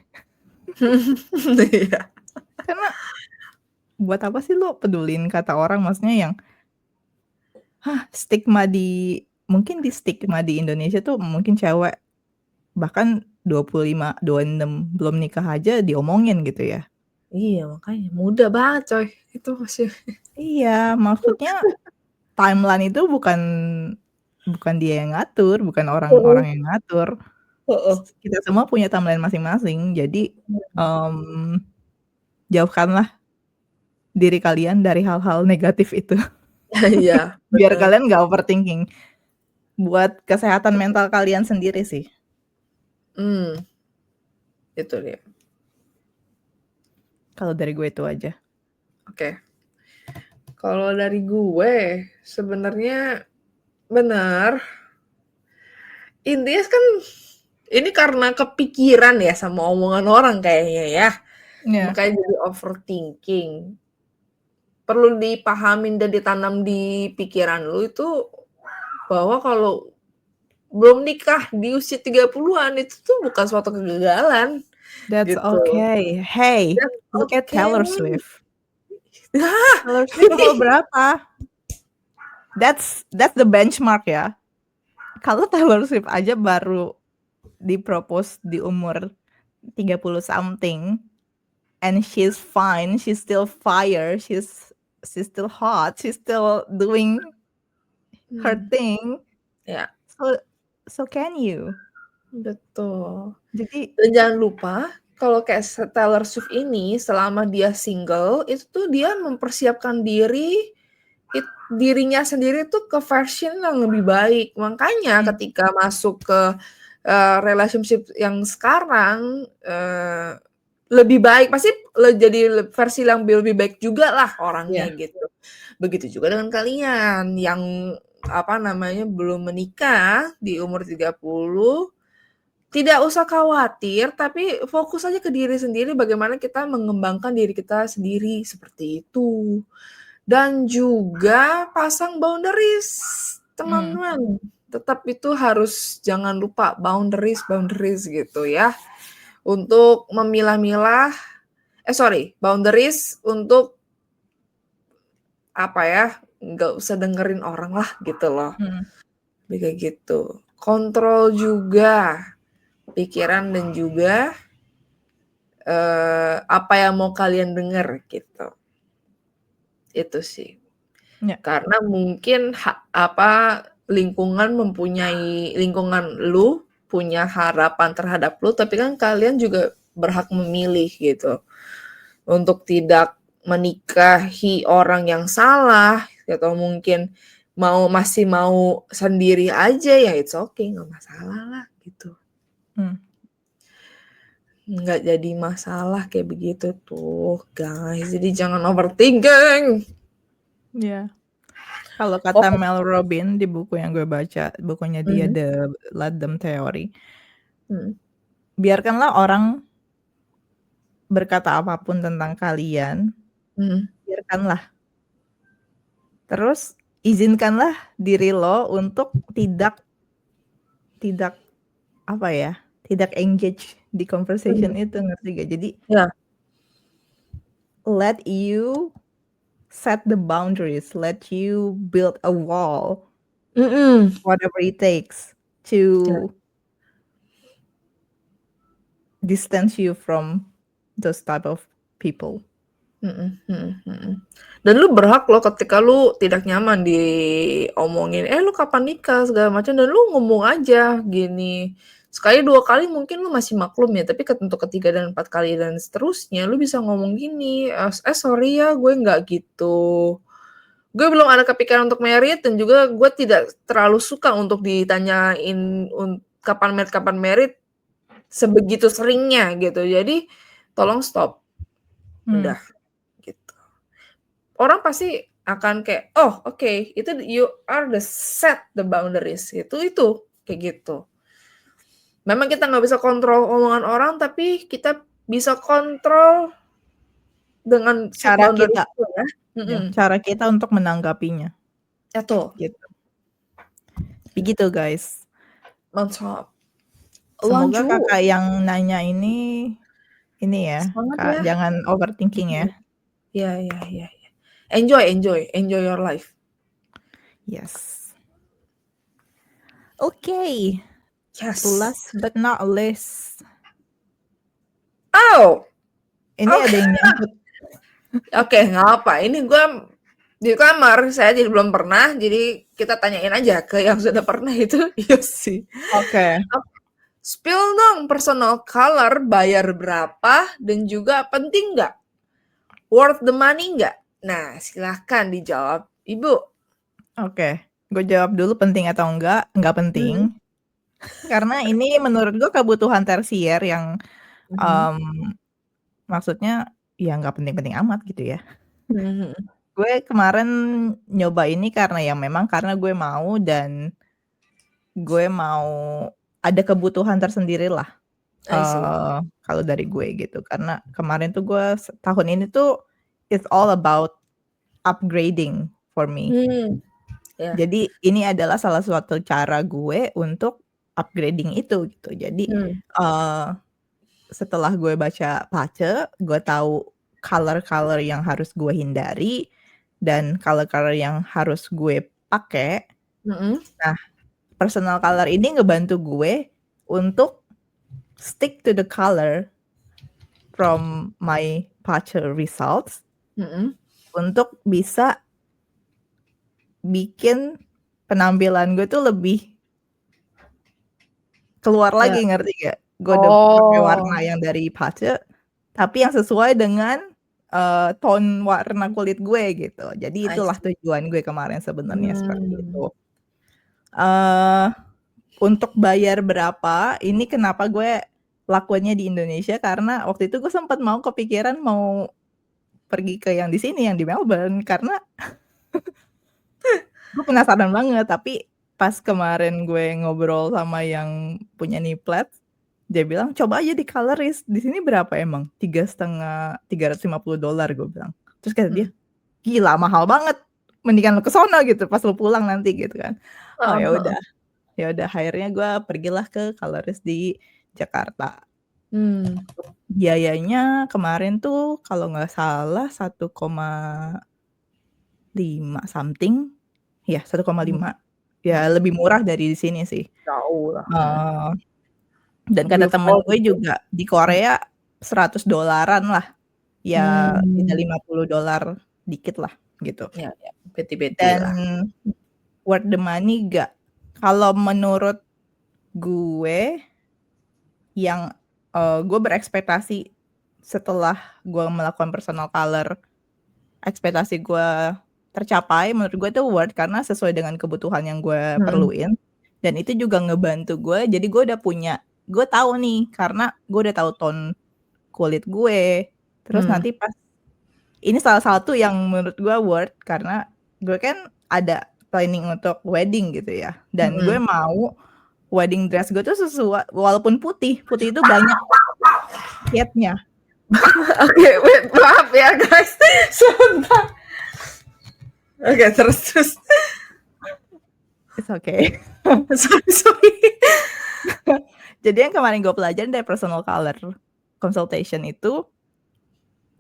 Karena buat apa sih lo pedulin kata orang? Maksudnya yang stigma mungkin di stigma di Indonesia tuh mungkin cewek bahkan 25, 26 belum nikah aja diomongin gitu ya. Iya, makanya muda banget coy. Itu masih. Iya, maksudnya timeline itu bukan dia yang ngatur, bukan orang-orang yang ngatur. Kita semua punya timeline masing-masing. Jadi jauhkanlah diri kalian dari hal-hal negatif itu. Iya. Biar kalian nggak overthinking. Buat kesehatan mental kalian sendiri sih. Itu dia. Kalau dari gue itu aja. Oke. Kalau dari gue sebenarnya benar. Intinya kan ini karena kepikiran ya sama omongan orang kayaknya ya. Makanya jadi overthinking. Perlu dipahamin dan ditanam di pikiran lu itu bahwa kalau belum nikah di usia 30-an itu tuh bukan suatu kegagalan. That's gitu. okay. Hey, look at Taylor Swift. Taylor Swift umur berapa? That's the benchmark ya. Kalau Taylor Swift aja baru dipropose di umur 30 something and she's fine, she's still fire, she's still hot, she's still doing her thing. So can you? Betul. Jadi dan jangan lupa kalau kayak Taylor Swift ini selama dia single itu tuh dia mempersiapkan dirinya sendiri tuh ke version yang lebih baik. Makanya ketika masuk ke relationship yang sekarang lebih baik, pasti jadi versi yang lebih baik juga lah orangnya Iya. gitu. Begitu juga dengan kalian yang belum menikah di umur 30, tidak usah khawatir, tapi fokus aja ke diri sendiri, bagaimana kita mengembangkan diri kita sendiri, seperti itu. Dan juga pasang boundaries, teman-teman. Tetap itu harus jangan lupa boundaries gitu ya. Untuk memilah-milah, boundaries untuk nggak usah dengerin orang lah gitu loh. Kayak gitu. Kontrol juga pikiran dan juga apa yang mau kalian dengar gitu. Itu sih. Ya. Karena mungkin lingkungan lu punya harapan terhadap lu, tapi kan kalian juga berhak memilih gitu. Untuk tidak menikahi orang yang salah atau mungkin masih mau sendiri aja, ya it's okay, nggak masalah lah gitu. Nggak jadi masalah kayak begitu tuh guys, jadi jangan overthinking. Iya. Kalau kata Mel Robbins di buku yang gue baca, bukunya dia The Let Them Theory, biarkanlah orang berkata apapun tentang kalian, biarkanlah. Terus izinkanlah diri lo untuk tidak engage di conversation itu, ngerti gak? Jadi let you set the boundaries, let you build a wall, whatever it takes to distance you from those type of people. Dan lu berhak loh ketika lu tidak nyaman diomongin, lu kapan nikah segala macam, dan lu ngomong aja gini. Sekali 2 kali mungkin lu masih maklum ya, tapi untuk ketiga dan 4 kali dan seterusnya lu bisa ngomong gini, sorry ya gue nggak gitu. Gue belum ada kepikiran untuk married, dan juga gue tidak terlalu suka untuk ditanyain kapan married sebegitu seringnya gitu. Jadi tolong stop. Udah gitu. Orang pasti akan kayak, oh oke, itu you are set the boundaries. Itu kayak gitu. Memang kita nggak bisa kontrol omongan orang, tapi kita bisa kontrol dengan cara kita itu ya. Cara kita untuk menanggapinya. Tuh. Gitu. Begitu guys. Mantap. Semoga kakak yang nanya ini ya, Kak, jangan overthinking ya. Iya. Enjoy your life. Yes. Okay. Yes. Last but not least. Oh. Ini ada yang nyangkut. Oke, nggak apa. Ini gue di kamar, saya jadi belum pernah, jadi kita tanyain aja ke yang sudah pernah itu. Iya sih. Oke. Spill dong, personal color bayar berapa dan juga penting nggak? Worth the money nggak? Nah, silahkan dijawab, Ibu. Oke, gue jawab dulu penting atau enggak penting. Karena ini menurut gue kebutuhan tersier yang maksudnya ya nggak penting-penting amat gitu ya. Gue kemarin nyoba ini karena gue mau, dan gue mau ada kebutuhan tersendiri lah. Kalau dari gue gitu, karena kemarin tuh gue tahun ini tuh it's all about upgrading for me. Jadi ini adalah salah suatu cara gue untuk upgrading itu gitu. Jadi setelah gue baca Pace, gue tahu color yang harus gue hindari dan color yang harus gue pakai. Nah, personal color ini ngebantu gue untuk stick to the color from my Pace results untuk bisa bikin penampilan gue tuh lebih keluar lagi, ngerti gak? Gue udah pakai warna Oh, yang dari Pace, tapi yang sesuai dengan, tone warna kulit gue gitu. Jadi I itulah see. tujuan gue kemarin sebenarnya seperti Mmm. itu. Eee, untuk bayar berapa, ini kenapa gue lakuinnya di Indonesia, karena waktu itu gue sempet mau kepikiran mau pergi ke yang di sini, yang di Melbourne, karena gue penasaran banget, tapi pas kemarin gue ngobrol sama yang punya Niplets, dia bilang, "Coba aja di Coloris, di sini berapa emang? 3,5 $350," gue bilang. Terus kata dia, Mhm. "Gila mahal banget, mendingan lu ke sono gitu pas lu pulang nanti," gitu kan. Oh Heeh heeh. ya udah akhirnya gue pergilah ke Coloris di Jakarta. Mmm. Biayanya kemarin tuh kalau nggak salah 1,5 something, ya Mmm. 1,5, ya Mhm. lebih murah dari di sini sih. Jauh lah, mhm. Eee, dan kata temen Beaufort gue gitu. juga di Mhm. Korea $100-an lah, ya beda Mmm. $50 dikit lah gitu. Ya ya, beti-beti Dan lah. worth the money nggak? Kalau menurut gue yang, gue berekspektasi setelah gue melakukan personal color, ekspektasi gue tercapai, menurut gue itu worth karena sesuai dengan kebutuhan yang gue Mhm. perluin, dan itu juga ngebantu gue, jadi gue tahu nih, karena gue udah tahu tone kulit gue, terus Mmm. nanti pas ini salah satu yang menurut gue worth karena gue kan ada planning untuk wedding gitu ya, dan gue Mhm. mau wedding dress gue tuh walaupun putih, putih itu banyak shade-nya. Oke, wait, maaf ya guys, sebentar. Oke, terus terus. It's okay. Sorry sorry. Jadi yang kemarin gue pelajarin dari personal color consultation itu,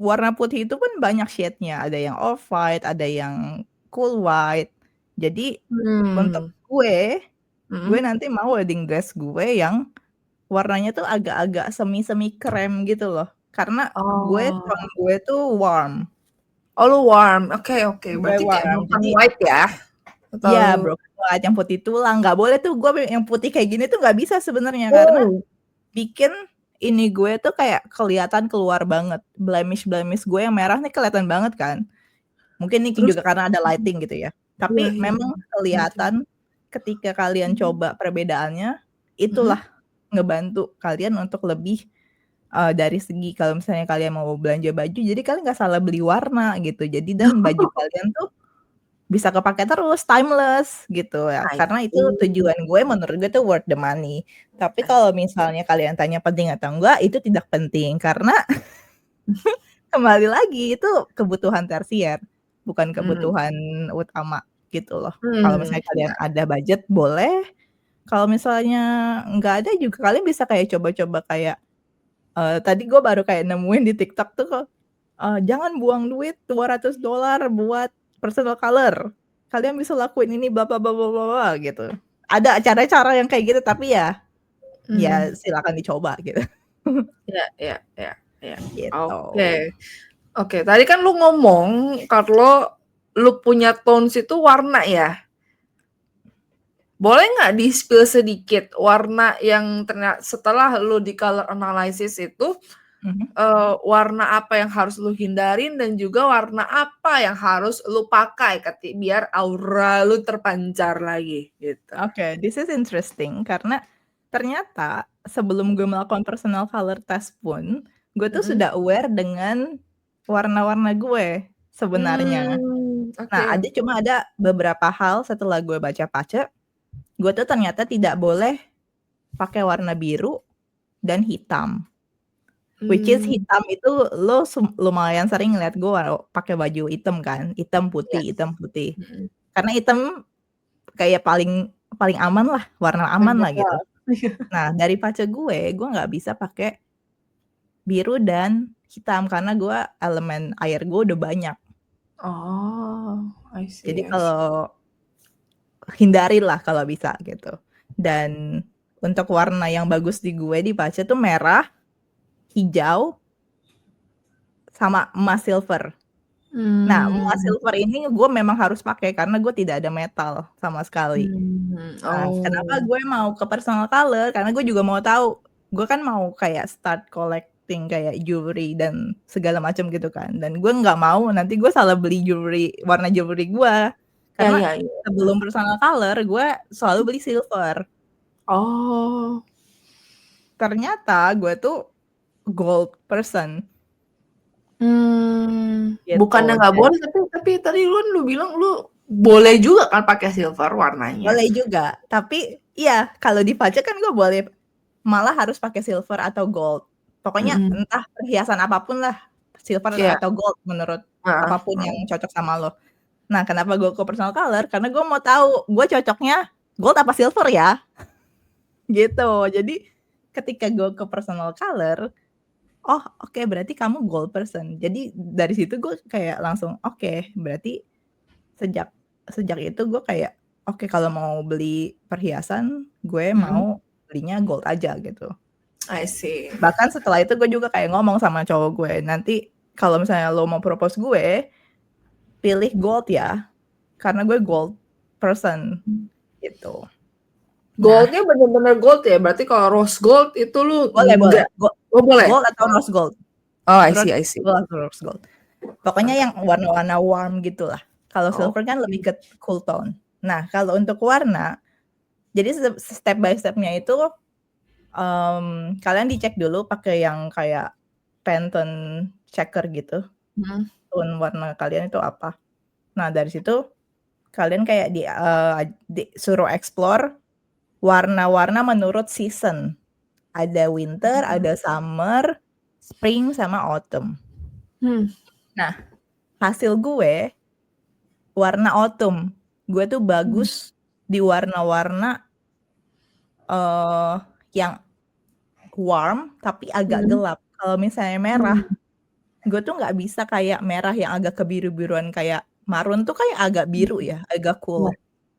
warna putih itu pun banyak shade-nya, ada yang off white, ada yang cool white. Jadi untuk Mmm. gue Mhm. nanti mau wedding dress gue yang warnanya tuh agak-agak semi-semi krem gitu loh, karena tone Oh. gue tuh warm, Oh, lu warm, oke oke, gue berarti kayak warm. broken Jadi white ya? iya, Atau broken white yang putih tulang, nggak boleh tuh gue yang putih kayak gini tuh nggak bisa sebenarnya, karena oh, bikin ini gue tuh kayak kelihatan keluar banget, blemish-blemish gue yang merah nih kelihatan banget kan. Mungkin ini terus juga karena ada lighting gitu ya. iya Tapi iya, memang betul. kelihatan ketika kalian Mhm. coba perbedaannya, Mhm. itulah ngebantu kalian untuk lebih, dari segi kalau misalnya kalian mau belanja baju, jadi kalian nggak salah beli warna gitu. Jadi dan baju kalian tuh bisa kepakai terus, timeless gitu ya, I karena itu see, tujuan gue menurut gue tuh worth the money. Tapi I kalau see. misalnya kalian tanya penting atau enggak, itu tidak penting karena kembali lagi itu kebutuhan tersier, bukan Mmm. kebutuhan utama gitu loh. Kalau Mmm, misalnya kalian iya. ada budget boleh, kalau misalnya nggak ada juga kalian bisa kayak coba-coba kayak, tadi gue baru kayak nemuin di TikTok tuh "Jangan buang duit $200 buat personal color. Kalian bisa lakuin ini bla bla bla bla bla bla," gitu. Ada cara-cara yang kayak gitu, tapi ya Mmm. silakan dicoba gitu. Iya iya iya iya. Gitu. Oke. Oke, tadi kan lu ngomong kalau lu punya tones itu warna ya? Boleh nggak di-spill sedikit warna yang setelah lu di color analysis itu, Mhm. warna apa yang harus lu hindarin dan juga warna apa yang harus lu pakai biar aura lu terpancar lagi gitu? Oke, this is interesting karena ternyata sebelum gue melakukan personal color test pun, gue tuh Mhm. sudah aware dengan warna-warna gue sebenarnya. Nah, Oke. cuma ada beberapa hal setelah gue baca-baca, gue tuh ternyata tidak boleh pakai warna biru dan hitam. Which is Mmm, hitam itu lo lumayan sering ngeliat gue pakai baju hitam kan, yes. hitam putih. Mhm. Karena hitam kayak paling paling aman lah, warna Paling aman lah gitu. netral. Iya. Nah, dari pace gue nggak bisa pakai biru dan hitam karena gue elemen air gue udah banyak. Oh, I Jadi see I see. kalau hindarilah kalau bisa gitu. Dan untuk warna yang bagus di gue di pace tuh merah, hijau, sama emas silver. Nah, emas Mmm. silver ini gue memang harus pakai karena gue tidak ada metal sama sekali. Nah, kenapa Oh. gue mau ke personal color, karena gue juga mau tahu gue kan mau kayak start collecting kayak jewelry dan segala macam gitu kan. Dan gue nggak mau nanti gue salah beli warna jewelry gue. Ya, Karena ya, ya. sebelum personal color gue selalu beli silver. Oh. Ternyata gue tuh gold person Bukannya gitu. nggak boleh, tapi tadi lu bilang lu boleh juga kan pakai silver warnanya. Boleh juga, tapi iya kalau di pajak kan gue boleh malah harus pakai silver atau gold. Pokoknya Mhm. entah perhiasan apapun lah, silver Iya. atau gold menurut Heeh, apapun yang heeh. cocok sama lo. Nah, kenapa gue ke personal color? Karena gue mau tahu gue cocoknya gold apa silver ya, gitu. Jadi ketika gue ke personal color, oh oke berarti kamu gold person. Jadi dari situ gue kayak langsung oke, berarti sejak sejak itu gue kayak oke kalau mau beli perhiasan gue Mhm. mau belinya gold aja gitu. I see. Bahkan setelah itu gue juga kayak ngomong sama cowok gue, nanti kalau misalnya lo mau propose gue, pilih gold ya, karena gue gold person gitu. Nah, Gold-nya bener-bener gold ya? Berarti kalau rose gold itu lu boleh enggak? Oh, boleh? gold atau rose gold, Oh, I see, I see. gold atau rose gold. Pokoknya yang Mantap. warna-warna warm gitulah. Kalau Oh. silver kan lebih ke cool tone. Nah, kalau untuk warna, jadi step by step-nya itu kalian dicek dulu pakai yang kayak Pantone checker gitu, Mhm. tone warna kalian itu apa. Nah, dari situ kalian kayak disuruh explore warna-warna menurut season. Ada winter, ada summer, spring, sama autumn. Nah, hasil gue warna autumn. Gue tuh bagus di warna-warna yang warm tapi agak gelap. Kalau misalnya merah, gue tuh nggak bisa kayak merah yang agak kebiru-biruan kayak marun tuh kayak agak biru ya, agak cool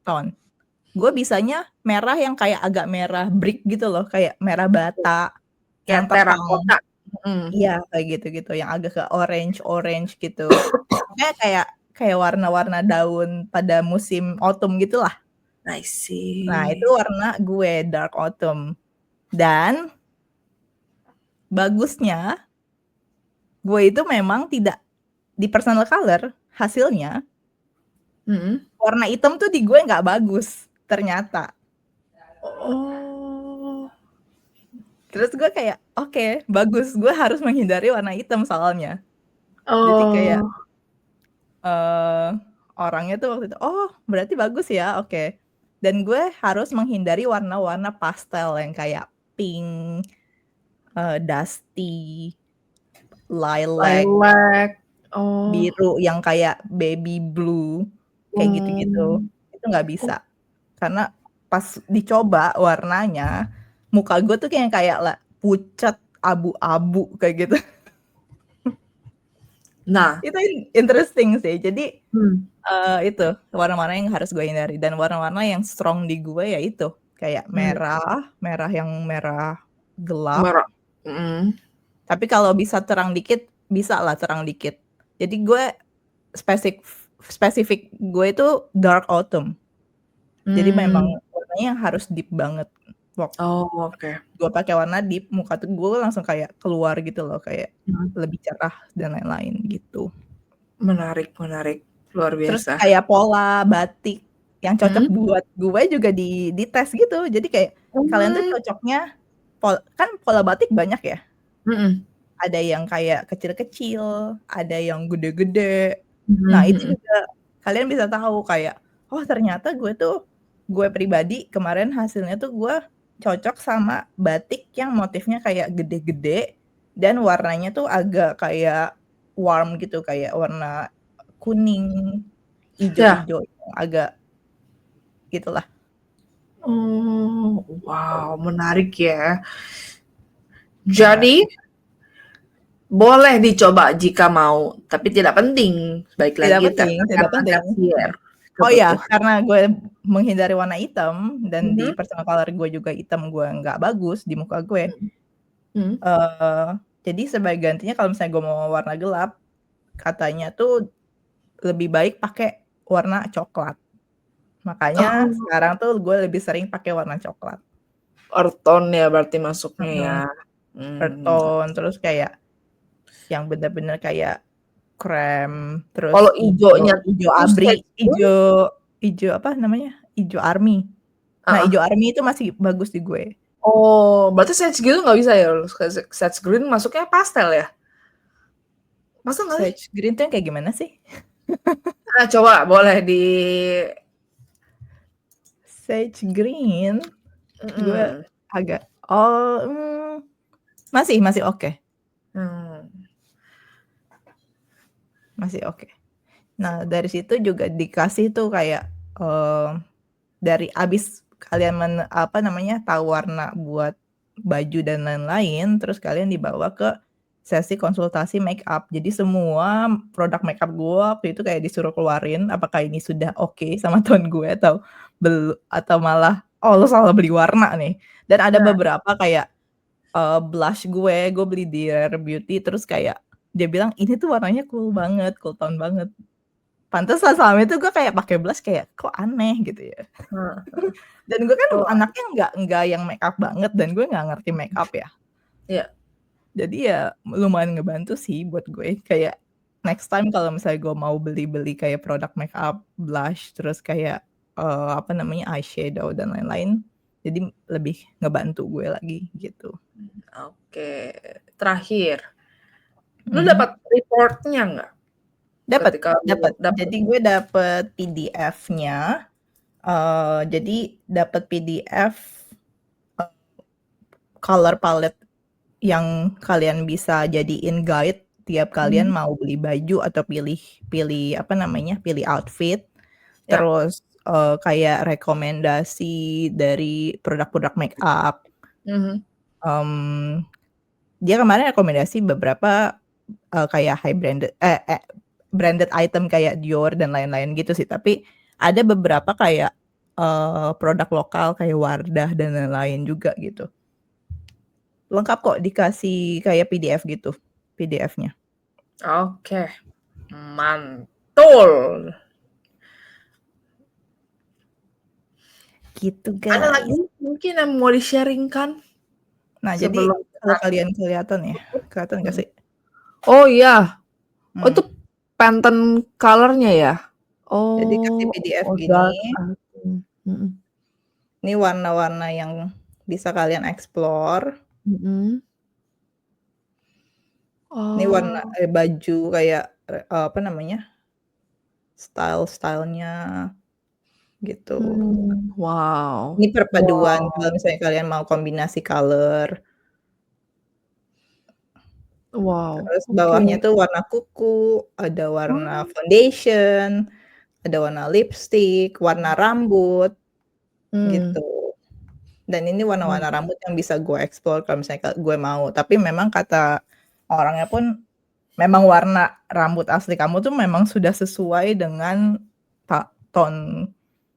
tone. Gue bisanya merah yang kayak agak merah brick gitu loh, kayak merah bata yang Kayak terang. terakota. Iya kayak gitu-gitu, yang agak ke orange gitu. Pokoknya kayak warna-warna daun pada musim autumn gitulah. I see. Nah, itu warna gue dark autumn. Dan bagusnya gue itu memang tidak di personal color hasilnya warna hitam tuh di gue nggak bagus ternyata. Oh. Terus gue kayak oke, bagus, gue harus menghindari warna hitam soalnya. Jadi kayak orangnya tuh waktu itu oh berarti bagus ya, oke. Dan gue harus menghindari warna-warna pastel yang kayak pink, dusty, lilac, Oh. biru yang kayak baby blue, kayak gitu-gitu. Itu nggak bisa. Karena pas dicoba warnanya, muka gue tuh kayak pucat, abu-abu kayak gitu. Nah, Itu interesting sih. Jadi itu warna-warna yang harus gue hindari. Dan warna-warna yang strong di gue ya itu kayak merah yang merah gelap. merah. Tapi kalau bisa terang dikit, bisa lah terang dikit. Jadi gue spesifik gue itu dark autumn. Jadi memang warnanya yang harus deep banget. Oh, oke. Gue pakai warna deep, muka tuh gue langsung kayak keluar gitu loh, kayak lebih cerah dan lain-lain gitu. Menarik. Luar Terus biasa. kayak pola batik yang cocok buat gue juga di tes gitu. Jadi kayak kalian tuh cocoknya kan pola batik banyak ya. Ada yang kayak kecil-kecil, ada yang gede-gede. Nah, itu juga kalian bisa tahu kayak, oh ternyata gue pribadi kemarin hasilnya tuh gue cocok sama batik yang motifnya kayak gede-gede dan warnanya tuh agak kayak warm gitu, kayak warna kuning, ijo-ijo, agak gitulah. Oh, wow, menarik ya. Jadi boleh dicoba jika mau, tapi tidak penting. Baik Tidak lagi penting, tidak penting. Oh ya, karena gue menghindari warna hitam dan di personal color gue juga hitam, gue nggak bagus di muka gue. Jadi sebagai gantinya kalau misalnya gue mau warna gelap, katanya tuh lebih baik pakai warna coklat. Makanya sekarang tuh gue lebih sering pakai warna coklat. earth tone ya berarti masuknya ya. Earth tone, terus kayak yang bener-bener kayak krem, Kalau terus ijonya ijo tuh abri, sage green? ijo apa namanya? Ijo army. Nah, Heeh. ijo army itu masih bagus di gue. Oh, berarti sage green nggak bisa ya? Sage green masuknya pastel ya? Pastel nggak sih? Sage green tuh yang kayak gimana sih? Ah, coba boleh di Sage green, gue mm-mm. agak masih oke. Masih oke. Nah, dari situ juga dikasih tuh kayak dari abis kalian tahu warna buat baju dan lain-lain, terus kalian dibawa ke sesi konsultasi make up. Jadi semua produk make up gue waktu itu kayak disuruh keluarin apakah ini sudah oke sama tone gue atau malah lo salah beli warna nih. Dan ada Nah, beberapa kayak blush gue beli di Rare Beauty, terus kayak dia bilang ini tuh warnanya cool banget, cool tone banget. Pantesan selama itu gue kayak pakai blush kayak kok aneh gitu ya. Dan gue kan oh, anaknya nggak yang make up banget, dan gue nggak ngerti make up ya. ya. Jadi ya lumayan ngebantu sih buat gue. Kayak next time kalau misalnya gue mau beli kayak produk make up, blush, terus kayak eyeshadow dan lain-lain, jadi lebih ngebantu gue lagi gitu. Oke, terakhir. Lu dapat reportnya nggak? Dapat. Ketika lu dapet. Jadi gue dapet PDF-nya. Jadi dapat PDF color palette yang kalian bisa jadiin guide tiap kalian mau beli baju atau pilih pilih outfit. Ya. Terus kayak rekomendasi dari produk-produk make up. Dia kemarin rekomendasi beberapa kayak high branded item kayak Dior dan lain-lain gitu sih. Tapi ada beberapa kayak produk lokal kayak Wardah dan lain-lain juga gitu. Lengkap kok, dikasih kayak PDF gitu, PDF-nya. Oke, mantul. Gitu Ada guys. lagi mungkin yang mau di-sharingkan? Nah, jadi Sebelum kalau kalian kelihatan nggak sih? Oh iya, oh itu Pantone color-nya ya? Jadi kasih Oh, PDF dark. gini. Ini warna-warna yang bisa kalian explore. Ini warna baju kayak style-stylenya gitu. Wow. Ini perpaduan kalau misalnya kalian mau kombinasi color. Wow. Terus bawahnya tuh warna kuku, ada warna foundation, ada warna lipstick, warna rambut, gitu. Dan ini warna-warna rambut yang bisa gue explore kalau misalnya gue mau. Tapi memang kata orangnya pun, memang warna rambut asli kamu tuh memang sudah sesuai dengan tone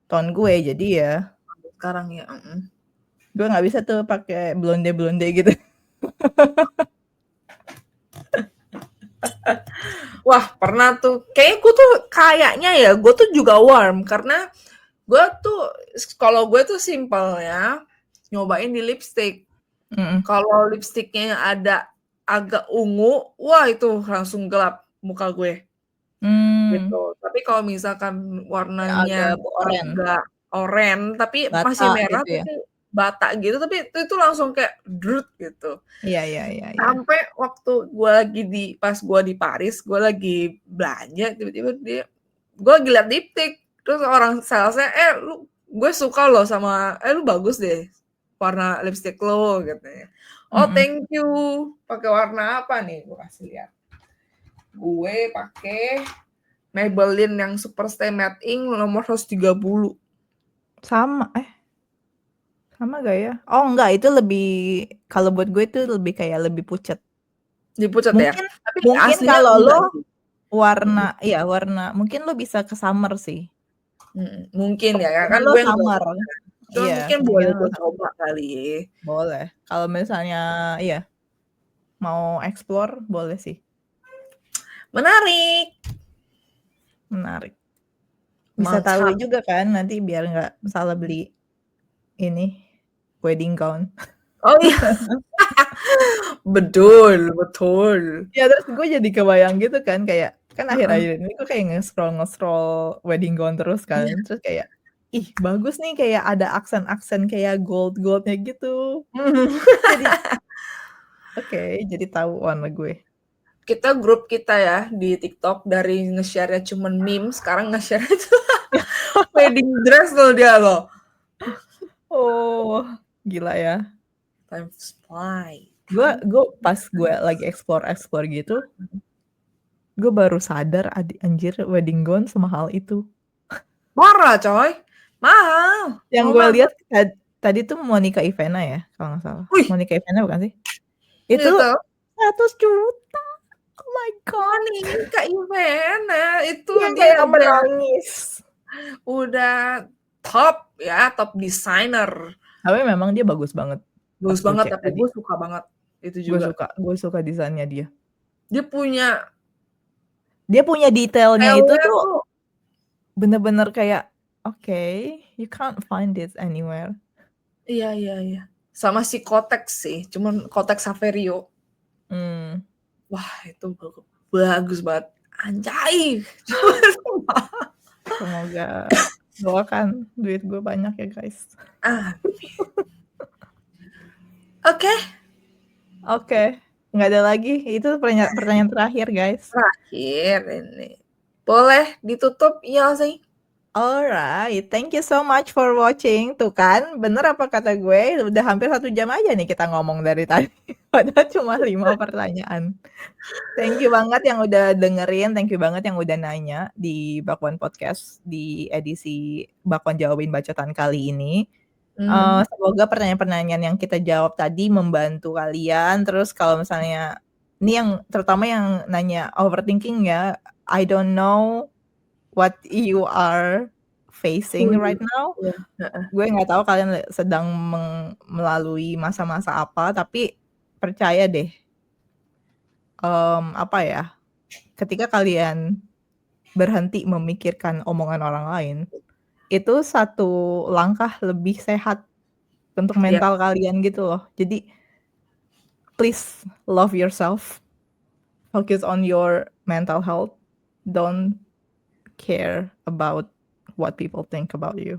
gue. Jadi ya Sekarang ya. gue nggak bisa tuh pakai blonde gitu. Wah, pernah tuh. Kayaknya gue tuh juga warm karena gue tuh kalau gue tuh simple ya nyobain di lipstick. Kalau lipsticknya ada agak ungu, wah itu langsung gelap muka gue. Gitu. Tapi kalau misalkan warnanya agak oranye tapi Bata masih merah gitu ya? tapi bata gitu, tapi itu langsung kayak drut gitu. Iya. Sampai waktu gue lagi pas gue di Paris, gue lagi belanja, tiba-tiba gue lagi liat lipstick, terus orang salesnya, gue suka loh sama, lu bagus deh warna lipstick lo, katanya. Oh thank you, pakai warna apa nih? Gue kasih lihat. Gue pakai Maybelline yang Super Stay Matte Ink nomor 130. Sama gak ya? Oh enggak, itu lebih, kalau buat gue itu lebih kayak lebih pucat. Dipucat ya? Tapi Mungkin aslinya kalau lo enggak sih. warna, mungkin lo bisa ke summer sih. Mungkin ya, kan Lo gue summer. Cuma mungkin boleh gue coba kali. Boleh. Kalau misalnya mau explore, boleh sih. Menarik. Bisa Mantap. tahu juga kan nanti biar nggak salah beli ini. wedding gown. Oh iya, betul. Ya terus gue jadi kebayang gitu kan, kayak kan Heeh. akhir-akhir ini gue kayak nge-scroll wedding gown terus Iya. kan, terus kayak, ih bagus nih kayak ada aksen-aksen kayak gold-gold-nya gitu. Mhm. Jadi oke, jadi tahu warna gue. Kita grup kita ya di TikTok dari nge-share-nya cuman meme, sekarang nge-share-nya tuh wedding dress loh dia loh. Oh, gila ya. Time fly. Gue pas gue lagi explore gitu, gue baru sadar anjir wedding gown semahal itu. Parah coy, mahal. Yang Mahal gue banget. lihat tadi tuh Monica Ivana ya, kalau nggak salah. Wih, Monica Ivana bukan sih? Itu gitu. 100 juta. Oh my god. Monica Ivana itu Iya dia kayak menangis. udah top ya, top designer. Tapi memang dia bagus banget. Bagus Pas gue banget, cek tapi tadi. gue suka banget itu juga. Gue suka desainnya dia. Dia punya Dia punya detailnya itu detailnya tuh tuh. bener-bener kayak okay, you can't find this anywhere. Iya. Sama si Kotex sih, cuman Kotex Saverio. Wah, itu bagus banget. Anjay. Semoga doakan duit gue banyak ya guys. Oke, nggak ada lagi. Itu pertanyaan terakhir guys. Terakhir ini. Boleh ditutup ya sih? Alright, thank you so much for watching. Tuh kan, bener apa kata gue, udah hampir 1 jam aja nih kita ngomong dari tadi. Padahal cuma 5 pertanyaan. Thank you banget yang udah dengerin, thank you banget yang udah nanya di Bakwan Podcast di edisi Bakwan Jawabin Bacotan kali ini. Semoga pertanyaan-pertanyaan yang kita jawab tadi membantu kalian. Terus kalau misalnya ini yang terutama yang nanya overthinking ya, I don't know what you are facing right now. Gue nggak tahu kalian sedang melalui masa-masa apa, tapi percaya deh, apa ya, ketika kalian berhenti memikirkan omongan orang lain, itu satu langkah lebih sehat untuk mental kalian gitu loh. Jadi please love yourself, focus on your mental health, don't care about what people think about you.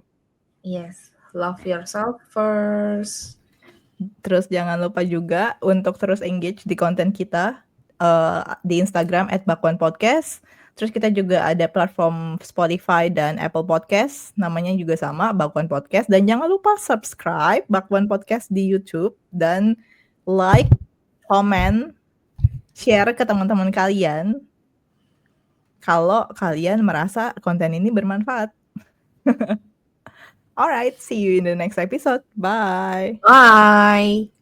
Yes, love yourself first. Terus jangan lupa juga untuk terus engage di konten kita di Instagram @bakwanpodcast. Terus kita juga ada platform Spotify dan Apple Podcast, namanya juga sama, Bakwan Podcast. Dan jangan lupa subscribe Bakwan Podcast di YouTube dan like, comment, share ke teman-teman kalian kalau kalian merasa konten ini bermanfaat. Alright, see you in the next episode. Bye. Bye.